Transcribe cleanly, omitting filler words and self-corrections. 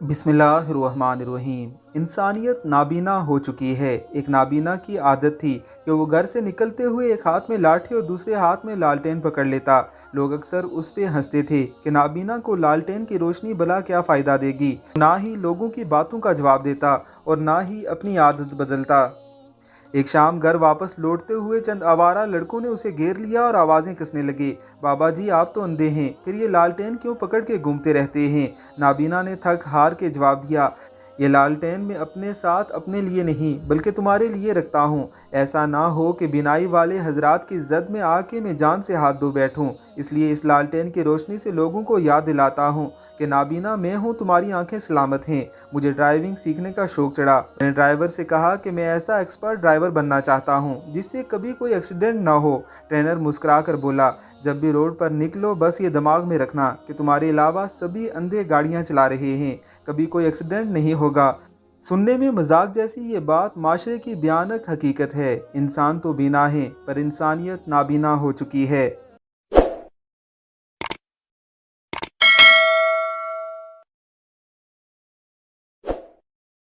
बिस्मिल्लाहिर्रहमानिर्रहीम। इंसानियत नाबीना हो चुकी है। एक नाबीना की आदत थी कि वो घर से निकलते हुए एक हाथ में लाठी और दूसरे हाथ में लालटेन पकड़ लेता। लोग अक्सर उस पे हंसते थे कि नाबीना को लालटेन की रोशनी भला क्या फ़ायदा देगी। ना ही लोगों की बातों का जवाब देता और ना ही अपनी आदत बदलता। एक शाम घर वापस लौटते हुए चंद आवारा लड़कों ने उसे घेर लिया और आवाज़ें कसने लगे, बाबा जी आप तो अंधे हैं, फिर ये लालटेन क्यों पकड़ के घूमते रहते हैं। नाबीना ने थक हार के जवाब दिया, ये लालटेन मैं अपने साथ अपने लिए नहीं बल्कि तुम्हारे लिए रखता हूँ। ऐसा ना हो कि बिनाई वाले हजरात की जद में आके मैं जान से हाथ धो बैठूं। इसलिए इस लालटेन की रोशनी से लोगों को याद दिलाता हूँ कि नाबीना मैं हूँ, तुम्हारी आंखें सलामत हैं। मुझे ड्राइविंग सीखने का शौक चढ़ा। मैंने ड्राइवर से कहा कि मैं ऐसा एक्सपर्ट ड्राइवर बनना चाहता हूँ जिससे कभी कोई एक्सीडेंट ना हो। ट्रेनर मुस्कुरा कर बोला, जब भी रोड पर निकलो बस ये दिमाग में रखना कि तुम्हारे अलावा सभी अंधे गाड़ियाँ चला रहे हैं, कभी कोई एक्सीडेंट नहीं होगा। सुनने में मजाक जैसी ये बात माशरे की भयानक हकीकत है। इंसान तो बीना है पर इंसानियत नाबीना हो चुकी है।